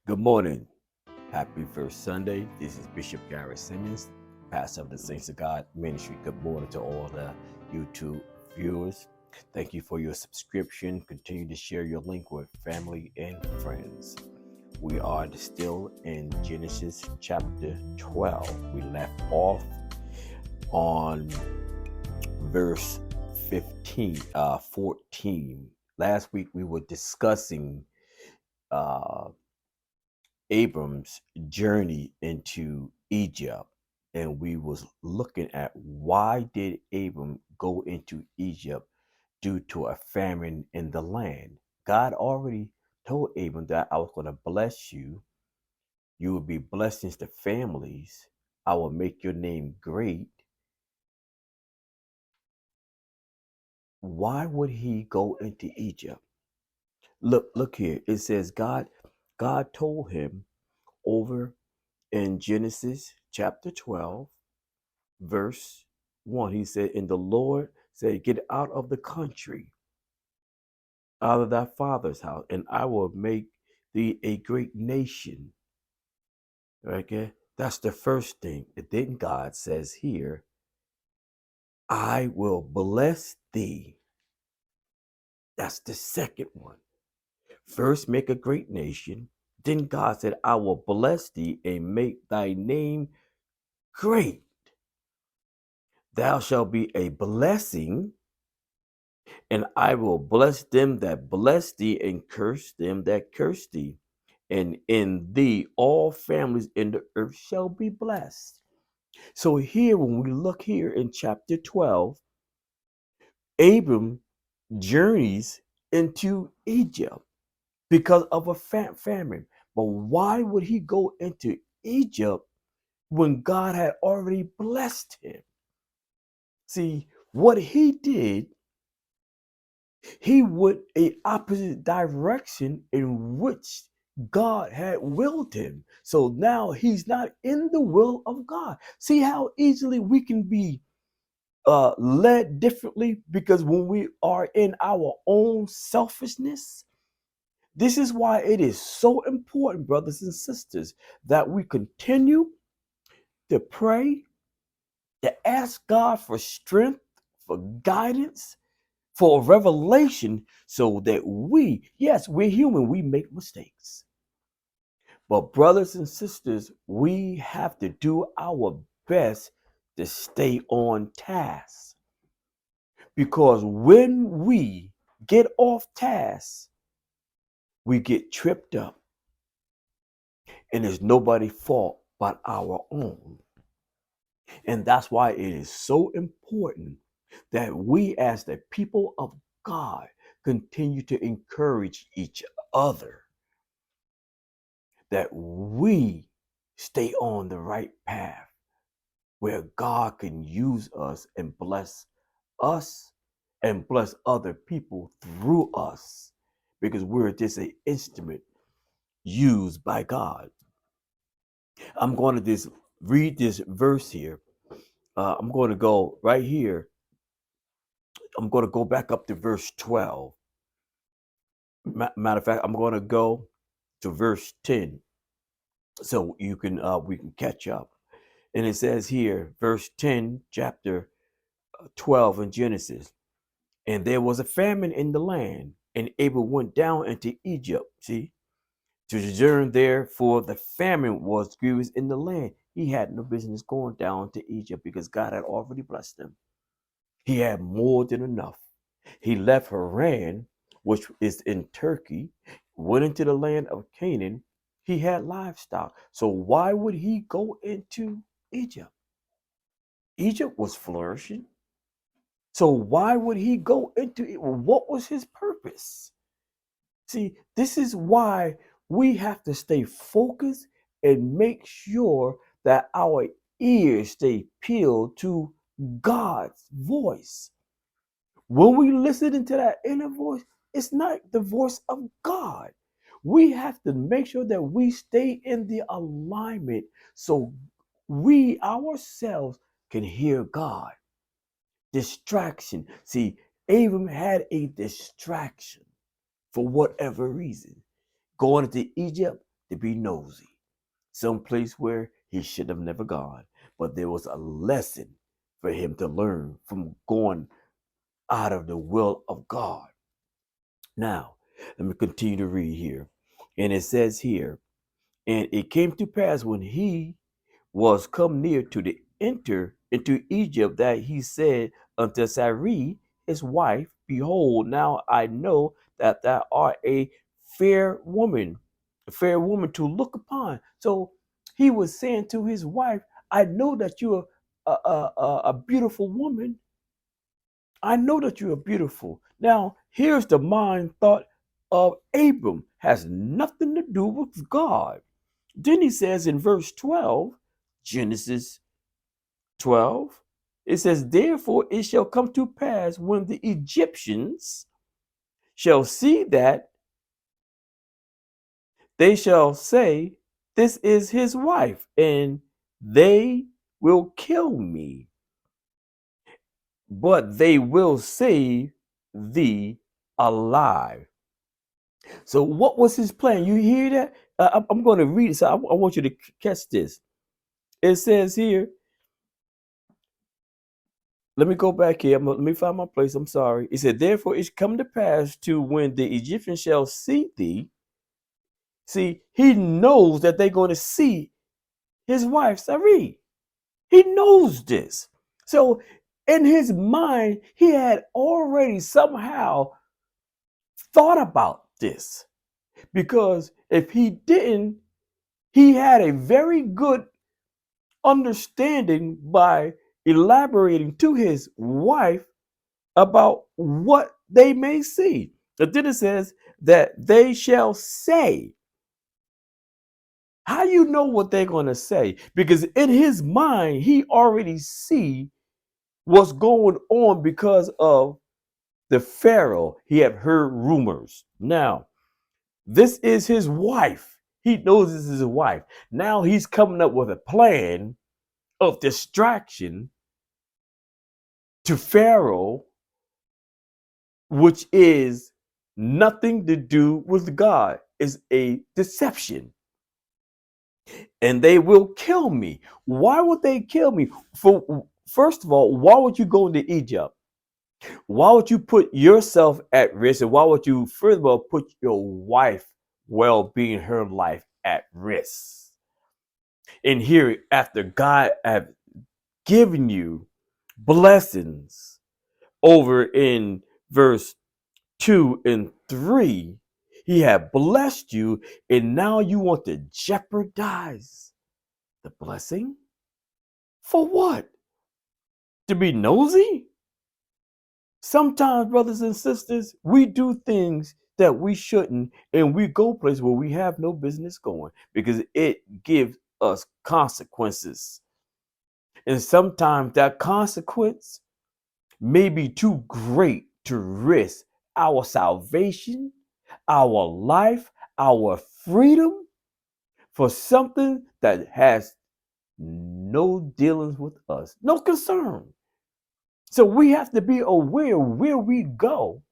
Good morning. Happy First Sunday. This is Bishop Gary Simmons, pastor of the Saints of God Ministry. Good morning to all the YouTube viewers. Thank you for your subscription. Continue to share your link with family and friends. We are still in Genesis chapter 12. We left off on verse 14. Last week we were discussing uh, Abram's journey into Egypt, and we was looking at why did Abram go into Egypt due to a famine in the land. God already told Abram that I was going to bless you. You will be blessings to families. I will make your name great. Why would he go into Egypt? Look here. It says God told him over in Genesis chapter 12 verse 1, he said, and the Lord said, get out of the country, out of thy father's house, and I will make thee a great nation. Okay, that's the first thing. And then God says here, I will bless thee. That's the second one. First, make a great nation. Then God said, I will bless thee and make thy name great. Thou shalt be a blessing, and I will bless them that bless thee, and curse them that curse thee. And in thee all families in the earth shall be blessed. So here, when we look here in chapter 12, Abram journeys into Egypt because of a famine. But why would he go into Egypt when God had already blessed him? See, what he did, he went a opposite direction in which God had willed him. So now he's not in the will of God. See how easily we can be led differently because when we are in our own selfishness, this is why it is so important, brothers and sisters, that we continue to pray, to ask God for strength, for guidance, for revelation, so that yes, we're human, we make mistakes. But, brothers and sisters, we have to do our best to stay on task. Because when we get off task, we get tripped up, and it's nobody's fault but our own. And that's why it is so important that we, as the people of God, continue to encourage each other, that we stay on the right path where God can use us us and bless other people through us, because we're just an instrument used by God. I'm going to just read this verse here. I'm going to go right here. I'm going to go back up to verse 12. Matter of fact, I'm going to go to verse 10 so you can we can catch up. And it says here, verse 10, chapter 12 in Genesis. And there was a famine in the land, and Abel went down into Egypt, see, to sojourn there, for the famine was grievous in the land. He had no business going down to Egypt because God had already blessed him. He had more than enough. He left Haran, which is in Turkey, went into the land of Canaan. He had livestock. So why would he go into Egypt? Egypt was flourishing. So why would he go into it? What was his purpose? See, this is why we have to stay focused and make sure that our ears stay peeled to God's voice. When we listen into that inner voice, it's not the voice of God. We have to make sure that we stay in the alignment so we ourselves can hear God. Distraction. See, Abram had a distraction for whatever reason. Going into Egypt, to be nosy, some place where he should have never gone. But there was a lesson for him to learn from going out of the will of God. Now, let me continue to read here. And it says here, and it came to pass when he was come near to the enter into Egypt that he said unto Sarai, his wife, behold, now I know that thou art a fair woman to look upon. So he was saying to his wife, I know that you're a beautiful woman. I know that you are beautiful. Now, here's the mind thought of Abram, has nothing to do with God. Then he says in verse 12, Genesis 12, it says, therefore it shall come to pass when the Egyptians shall see that they shall say, this is his wife, and they will kill me, but they will save thee alive. So, what was his plan? You hear that? I'm going to read it. So, I want you to catch this. It says here, let me go back here. Let me find my place. I'm sorry. It said, therefore, it's come to pass to when the Egyptians shall see thee. See, he knows that they're going to see his wife, Sarai. He knows this. So, in his mind, he had already somehow thought about this. Because if he didn't, he had a very good understanding by elaborating to his wife about what they may see. But then it says that they shall say. How you know what they're going to say? Because in his mind, he already see what's going on because of the Pharaoh. He had heard rumors. Now, this is his wife. He knows this is his wife. Now he's coming up with a plan of distraction to Pharaoh, which is nothing to do with God. It's a deception. And they will kill me. Why would they kill me? First of all, why would you go into Egypt? Why would you put yourself at risk? And why would you, first of all, put your wife well-being, her life at risk? And here, after God have given you blessings over in verse 2 and 3, he had blessed you, and now you want to jeopardize the blessing? For what? To be nosy? Sometimes, brothers and sisters, we do things that we shouldn't, and we go places where we have no business going because it gives us consequences. And sometimes that consequence may be too great to risk our salvation, our life, our freedom for something that has no dealings with us, no concern. So we have to be aware where we go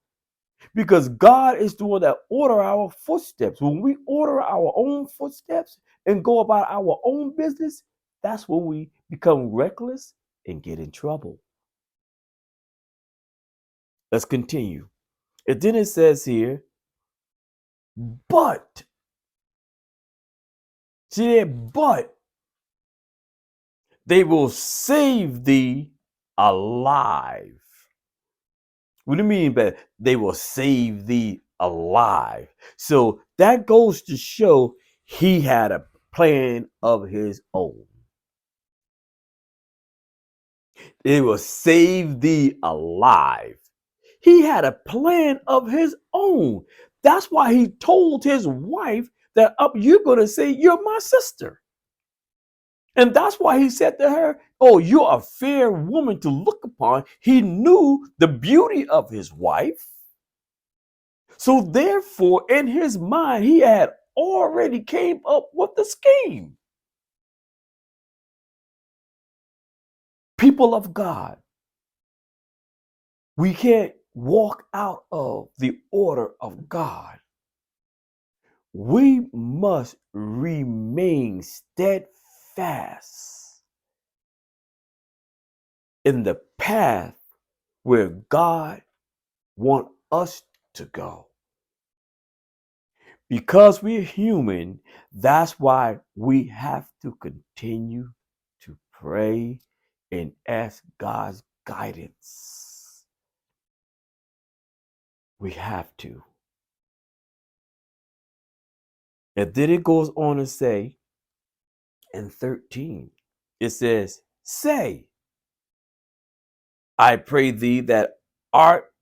because God is the one that order our footsteps. When we order our own footsteps and go about our own business, that's when we become reckless and get in trouble. Let's continue. And then it says here, but, see that, but they will save thee alive. What do you mean by they will save thee alive? So that goes to show he had a plan of his own. They will save thee alive. He had a plan of his own. That's why he told his wife that you're going to say, you're my sister. And that's why he said to her, oh, you're a fair woman to look upon. He knew the beauty of his wife. So therefore, in his mind, he had already came up with the scheme. People of God, we can't walk out of the order of God. We must remain steadfast in the path where God wants us to go. Because we're human, that's why we have to continue to pray and ask God's guidance. We have to. And then it goes on to say in 13, it says, say, I pray thee that art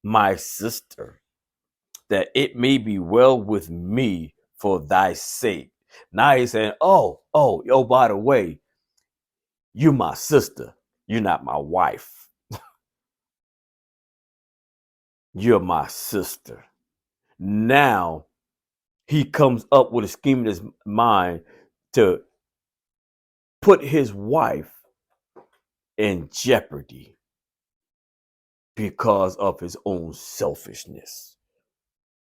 my sister, that it may be well with me for thy sake. Now he's saying, oh, by the way, you're my sister. You're not my wife. You're my sister. Now he comes up with a scheme in his mind to put his wife in jeopardy because of his own selfishness.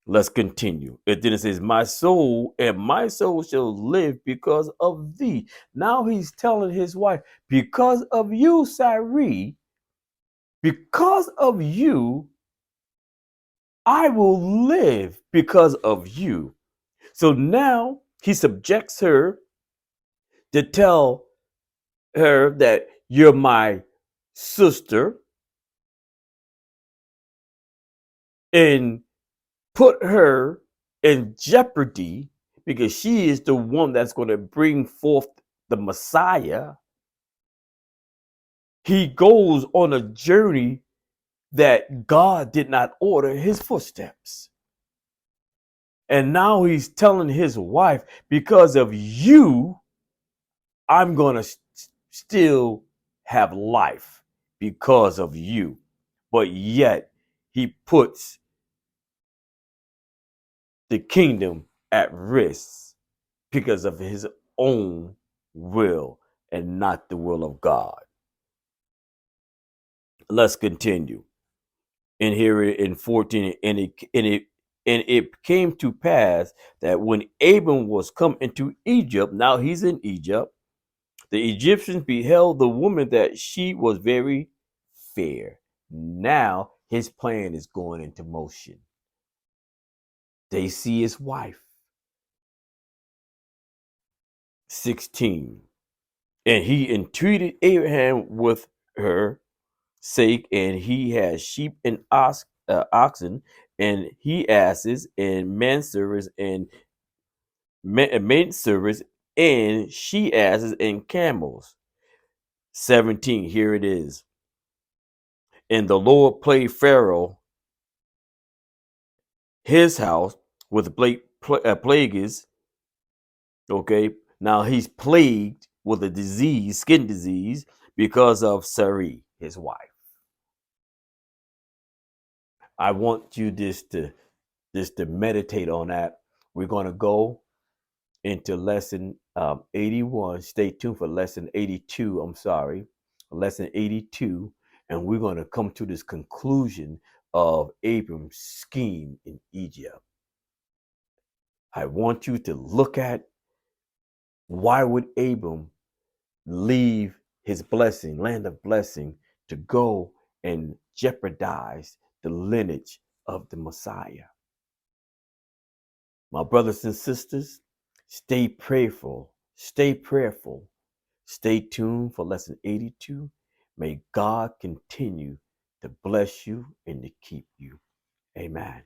Let's continue. And then it says, my soul shall live because of thee. Now he's telling his wife, because of you, Sarai, because of you, I will live because of you. So now he subjects her to tell her that you're my sister and put her in jeopardy because she is the one that's going to bring forth the Messiah. He goes on a journey that God did not order his footsteps. And now he's telling his wife, because of you, I'm going to still have life because of you. But yet he puts the kingdom at risk because of his own will and not the will of God. Let's continue. And here in 14, and it came to pass that when Abram was come into Egypt, now he's in Egypt, the Egyptians beheld the woman that she was very fair. Now his plan is going into motion. They see his wife. 16. And he entreated Abraham with her sake, and he had sheep and oxen, and he asses, and manservants, and maidservants, and she asses, and camels. 17. Here it is. And the Lord played Pharaoh his house with plagues. Okay, now he's plagued with a disease, skin disease, because of Sarai, his wife. I want you just to meditate on that. We're going to go into lesson 81. Stay tuned for lesson 82. I'm sorry, lesson 82, and we're going to come to this conclusion of Abram's scheme in Egypt. I want you to look at, why would Abram leave his blessing, land of blessing, to go and jeopardize the lineage of the Messiah? My brothers and sisters, stay prayerful, stay prayerful, stay tuned for lesson 82. May God continue to bless you and to keep you. Amen.